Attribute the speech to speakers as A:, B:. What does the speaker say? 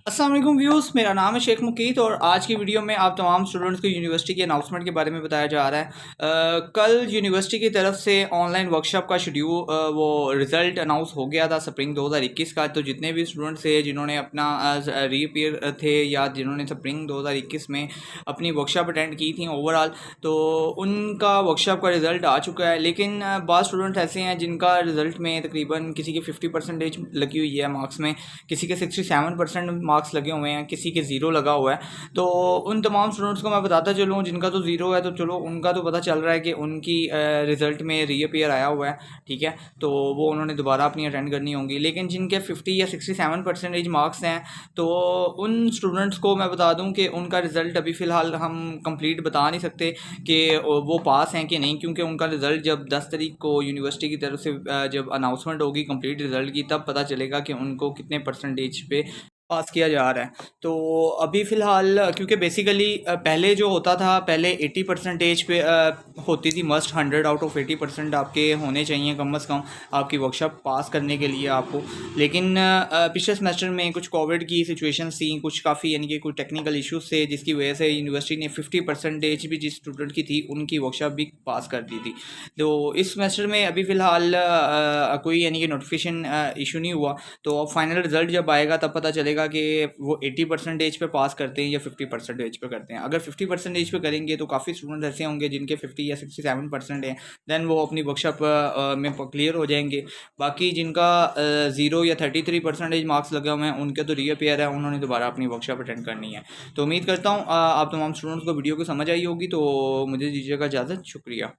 A: अस्सलाम वालेकुम व्यूज़, मेरा नाम है शेख मुकीत और आज की वीडियो में आप तमाम स्टूडेंट्स को यूनिवर्सिटी के अनाउंसमेंट के बारे में बताया जा रहा है। कल यूनिवर्सिटी की तरफ से ऑनलाइन वर्कशॉप का शेड्यूल वो रिज़ल्ट अनाउंस हो गया था स्प्रिंग 2021 का। तो जितने भी स्टूडेंट्स थे जिन्होंने अपना रीअपीयर थे या जिन्होंने स्प्रिंग 2021 में अपनी वर्कशॉप अटेंड की थी ओवरऑल, तो उनका वर्कशॉप का रिज़ल्ट आ चुका है। लेकिन बाद स्टूडेंट्स ऐसे हैं जिनका रिज़ल्ट में तकरीबन किसी की 50% लगी हुई है मार्क्स में, किसी के 67% मार्क्स लगे हुए हैं, किसी के ज़ीरो लगा हुआ है। तो उन तमाम स्टूडेंट्स को मैं बताता चलूँ जिनका तो ज़ीरो है, तो चलो उनका तो पता चल रहा है कि उनकी रिज़ल्ट में रीअपीयर आया हुआ है, ठीक है। तो वो उन्होंने दोबारा अपनी अटेंड करनी होंगी। लेकिन जिनके 50 या 67% मार्क्स हैं, तो उन स्टूडेंट्स को मैं बता दूं कि उनका रिज़ल्ट अभी फ़िलहाल हम कंप्लीट बता नहीं सकते कि वो पास हैं कि नहीं, क्योंकि उनका रिज़ल्ट जब 10 तारीख को यूनिवर्सिटी की तरफ से जब अनाउंसमेंट होगी कंप्लीट रिज़ल्ट की, तब पता चलेगा कि उनको कितने परसेंटेज पे पास किया जा रहा है। तो अभी फ़िलहाल क्योंकि बेसिकली पहले जो होता था, पहले 80% पे होती थी मस्ट, 100 आउट ऑफ 80% आपके होने चाहिए कम अज़ कम आपकी वर्कशॉप पास करने के लिए आपको। लेकिन पिछले सेमेस्टर में कुछ कोविड की सिचुएशन थी, कुछ काफ़ी यानी कि कुछ टेक्निकल इश्यूज़ थे, जिसकी वजह से यूनिवर्सिटी ने 50% भी जिस स्टूडेंट की थी उनकी वर्कशॉप भी पास कर दी थी। तो इस सेमेस्टर में अभी फ़िलहाल कोई यानी कि नोटिफिकेशन इशू नहीं हुआ। तो अब फाइनल रिज़ल्ट जब आएगा तब पता चलेगा कि वो 80% पे पास करते हैं या 50% पे करते हैं। अगर 50% पे करेंगे तो काफ़ी स्टूडेंट ऐसे होंगे जिनके 50 या 67% हैं, दैन वो अपनी वर्कशॉप में क्लियर हो जाएंगे। बाकी जिनका 0 या 33% मार्क्स लगे हुए हैं, उनके तो रीअपीयर है, उन्होंने दोबारा अपनी वर्कशॉप अटेंड करनी है। तो उम्मीद करता हूँ आप तमाम स्टूडेंट्स को वीडियो को समझ आई होगी। तो मुझे दीजिएगा इजाज़त, शुक्रिया।